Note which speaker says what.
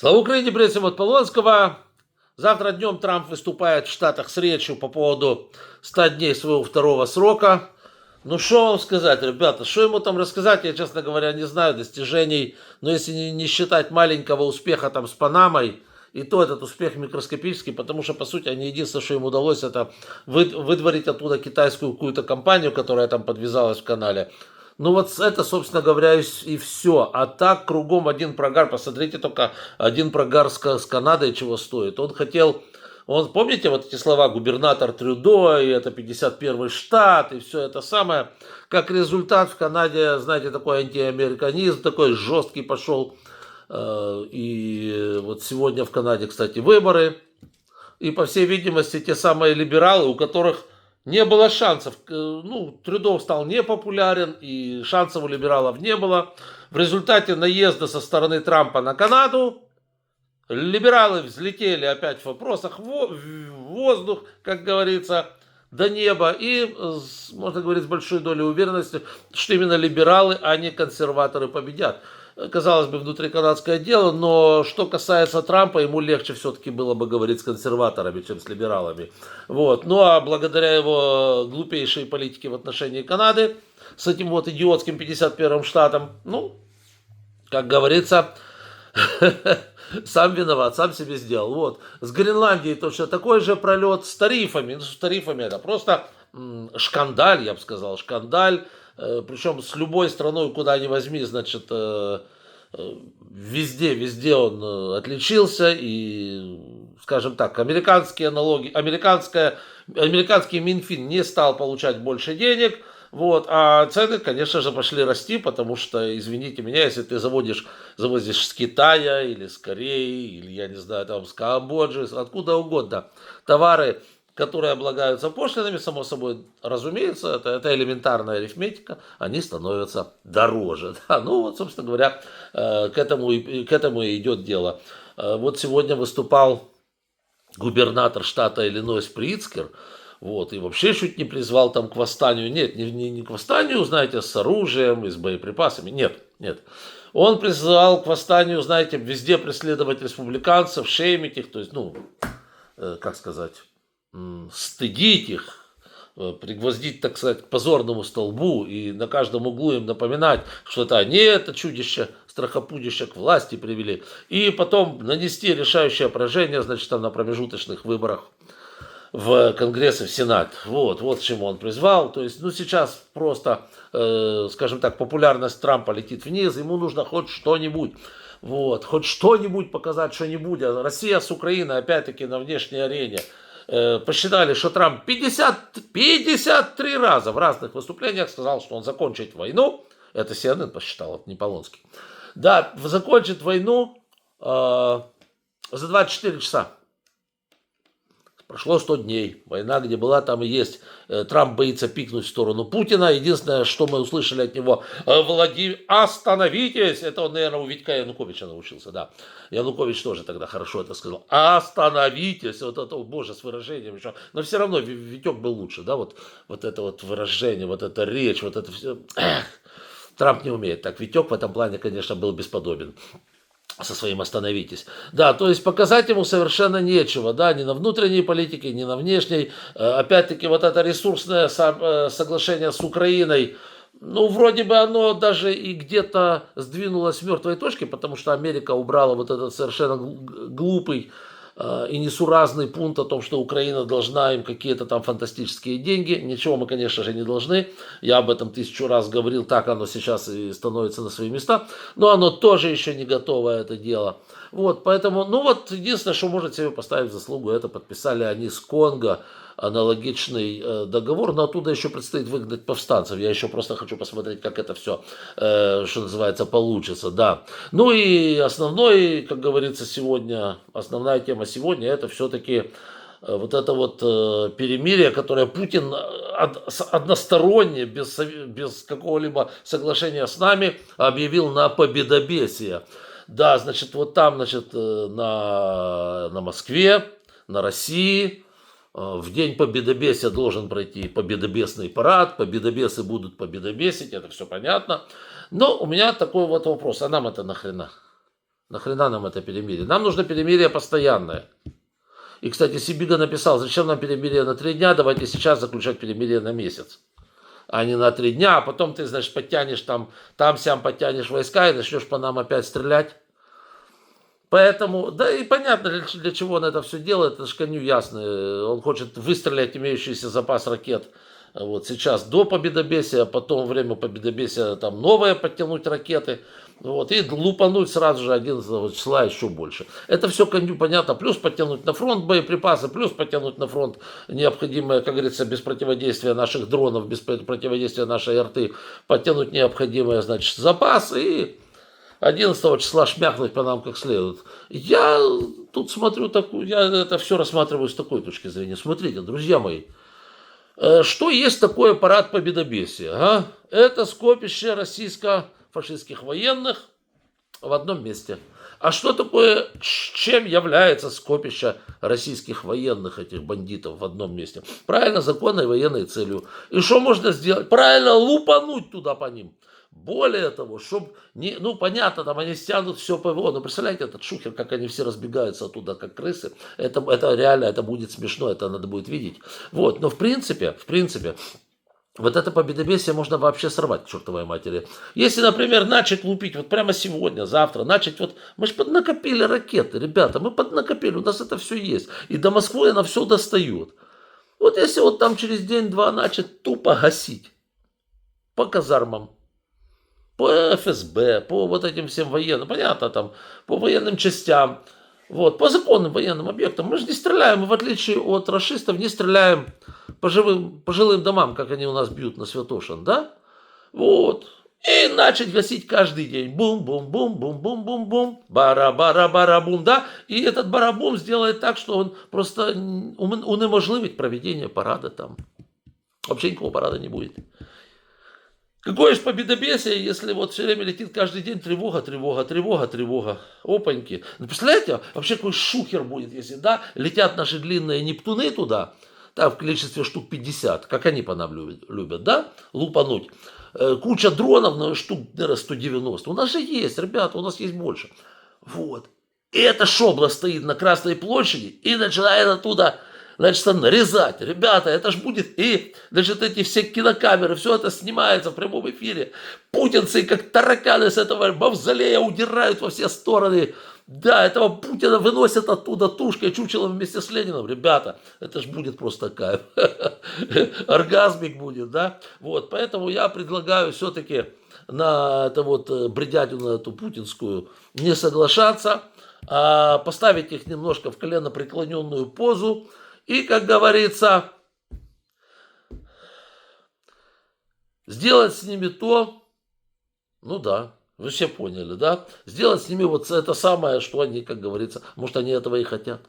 Speaker 1: Слава Украине, привет всем от Полонского. Завтра днем Трамп выступает в Штатах с речью по поводу 100 дней своего второго срока. Ну, что вам сказать, ребята, что ему там рассказать, я, честно говоря, не знаю достижений. Но если не считать маленького успеха там с Панамой, и то этот успех микроскопический, потому что, по сути, они единственное, что им удалось, это выдворить оттуда китайскую какую-то компанию, которая там подвязалась в канале. Ну вот это, собственно говоря, и все. А так кругом один прогар. Посмотрите только один прогар с Канадой чего стоит. Он хотел, помните вот эти слова губернатор Трюдо, и это 51-й штат, и все это самое. Как результат в Канаде, знаете, такой антиамериканизм, такой жесткий пошел. И вот сегодня в Канаде, кстати, выборы. И, по всей видимости, те самые либералы, у которых не было шансов. Ну, Трюдо стал непопулярен, и шансов у либералов не было. В результате наезда со стороны Трампа на Канаду либералы взлетели опять в вопросах в воздух, как говорится, до неба. И, можно говорить, с большой долей уверенности, что именно либералы, а не консерваторы победят. Казалось бы, внутриканадское дело, но что касается Трампа, ему легче все-таки было бы говорить с консерваторами, чем с либералами. Вот. Ну а благодаря его глупейшей политике в отношении Канады, с этим вот идиотским 51-м штатом, ну, как говорится, сам виноват, сам себе сделал. Вот. С Гренландией точно такой же пролет с тарифами. Ну, с тарифами это просто шкандаль, я бы сказал, шкандаль. Причем с любой страной, куда ни возьми, значит, везде он отличился. И, скажем так, американские налоги, американский Минфин не стал получать больше денег. Вот, а цены, конечно же, пошли расти, потому что, извините меня, если ты завозишь с Китая или с Кореи, или, я не знаю, там, с Камбоджи, откуда угодно, товары, которые облагаются пошлинами, само собой, разумеется, это элементарная арифметика, они становятся дороже. Да? Ну, вот, собственно говоря, к этому и идет дело. Вот сегодня выступал губернатор штата Иллинойс Прицкер, вот, и вообще чуть не призвал там к восстанию. Нет, не к восстанию, знаете, с оружием и с боеприпасами. Нет. Он призвал к восстанию, знаете, везде преследовать республиканцев, шеймить их, то есть, ну, как сказать, стыдить их, пригвоздить, так сказать, к позорному столбу и на каждом углу им напоминать, что это они это чудище, страхопудище к власти привели. И потом нанести решающее поражение, значит, там на промежуточных выборах в Конгресс и в Сенат. Вот к чему он призвал. То есть, ну, сейчас просто, скажем так, популярность Трампа летит вниз, ему нужно хоть что-нибудь. Вот, хоть что-нибудь показать, что-нибудь. А Россия с Украиной, опять-таки, на внешней арене. Посчитали, что Трамп 53 раза в разных выступлениях сказал, что он закончит войну. Это CNN посчитал, это не Полонский. Да, закончит войну за 24 часа. Прошло 100 дней. Война где была, там и есть. Трамп боится пикнуть в сторону Путина. Единственное, что мы услышали от него: Владимир, остановитесь. Это он, наверное, у Витька Януковича научился. Да. Янукович тоже тогда хорошо это сказал. Остановитесь. Вот это, боже, с выражением еще. Но все равно Витек был лучше. Да? Вот это вот выражение, вот эта речь, вот это все. Трамп не умеет так. Витек в этом плане, конечно, был бесподобен. Со своим «остановитесь». Да, то есть показать ему совершенно нечего, да, ни на внутренней политике, ни на внешней. Опять-таки вот это ресурсное соглашение с Украиной, ну, вроде бы оно даже и где-то сдвинулось с мертвой точки, потому что Америка убрала вот этот совершенно глупый и несуразный пункт о том, что Украина должна им какие-то там фантастические деньги. Ничего мы, конечно же, не должны. Я об этом 1000 раз говорил, так оно сейчас и становится на свои места. Но оно тоже еще не готово, это дело. Вот, поэтому, ну вот, единственное, что может себе поставить в заслугу, это подписали они с Конго аналогичный договор, но оттуда еще предстоит выгнать повстанцев. Я еще просто хочу посмотреть, как это все, что называется, получится, да. Ну и основной, как говорится, основная тема сегодня, это все-таки вот это вот перемирие, которое Путин односторонне, без какого-либо соглашения с нами, объявил на победобесие. Да, значит, вот там, значит, на Москве, на России, в день победобесия должен пройти победобесный парад, победобесы будут победобесить, это все понятно. Но у меня такой вот вопрос, а нам это нахрена? Нахрена нам это перемирие? Нам нужно перемирие постоянное. И, кстати, Сибига написал, зачем нам перемирие на 3 дня, давайте сейчас заключать перемирие на месяц. А не на 3 дня, а потом ты, значит, подтянешь там-сям подтянешь войска и начнешь по нам опять стрелять. Поэтому, да и понятно, для чего он это все делает, это же коню ясно. Он хочет выстрелять имеющийся запас ракет вот сейчас до победобесия, а потом время победобесия там новые подтянуть ракеты, вот, и лупануть сразу же 11 числа еще больше. Это все коню понятно. Плюс подтянуть на фронт боеприпасы, плюс подтянуть на фронт необходимое, как говорится, без противодействия наших дронов, без противодействия нашей арты, подтянуть необходимое, значит, запас и 11 числа шмякнуть по нам как следует. Я тут смотрю такую, я это все рассматриваю с такой точки зрения. Смотрите, друзья мои, что есть такое парад победобесия? А? Это скопище российско-фашистских военных в одном месте. А что такое, чем является скопище российских военных, этих бандитов в одном месте? Правильно, законной военной целью. И что можно сделать? Правильно, лупануть туда по ним. Более того, чтобы, ну понятно, там они стянут все ПВО, но представляете, этот шухер, как они все разбегаются оттуда, как крысы, это реально, это будет смешно, это надо будет видеть. Вот, но в принципе, вот это победобесие можно вообще сорвать к чертовой матери. Если, например, начать лупить вот прямо сегодня, завтра, начать вот... Мы же поднакопили ракеты, ребята, мы поднакопили, у нас это все есть. И до Москвы она все достает. Вот если вот там через день-два начать тупо гасить по казармам, по ФСБ, по вот этим всем военным, понятно, там, по военным частям, вот, по законным военным объектам. Мы же не стреляем, мы в отличие от рашистов не стреляем по жилым домам, как они у нас бьют на Святошин, да? Вот. И начать гасить каждый день. Бум-бум-бум-бум-бум-бум-бум. Бара-бара-бара-бум, да? И этот барабум сделает так, что он просто унеможливит проведение парада там. Вообще никакого парада не будет. Какое же победобесие, если вот все время летит каждый день тревога, тревога, тревога, тревога. Опаньки. Ну, представляете, вообще какой шухер будет, если, да, летят наши длинные Нептуны туда, там в количестве штук 50, как они по нам любят, да, лупануть. Куча дронов, но штук, наверное, 190. У нас же есть, ребята, у нас есть больше. Вот. И эта шобла стоит на Красной площади и начинает оттуда, значит, нарезать. Ребята, это ж будет, и, значит, эти все кинокамеры, все это снимается в прямом эфире. Путинцы, как тараканы с этого мавзолея, удирают во все стороны. Да, этого Путина выносят оттуда тушкой, чучелом вместе с Лениным. Ребята, это ж будет просто кайф. Оргазмик будет, да? Вот, поэтому я предлагаю все-таки на это вот бредятину, на эту путинскую, не соглашаться, а поставить их немножко в коленопреклоненную позу. И, как говорится, сделать с ними то, ну да, вы все поняли, да? Сделать с ними вот это самое, что они, как говорится, может, они этого и хотят.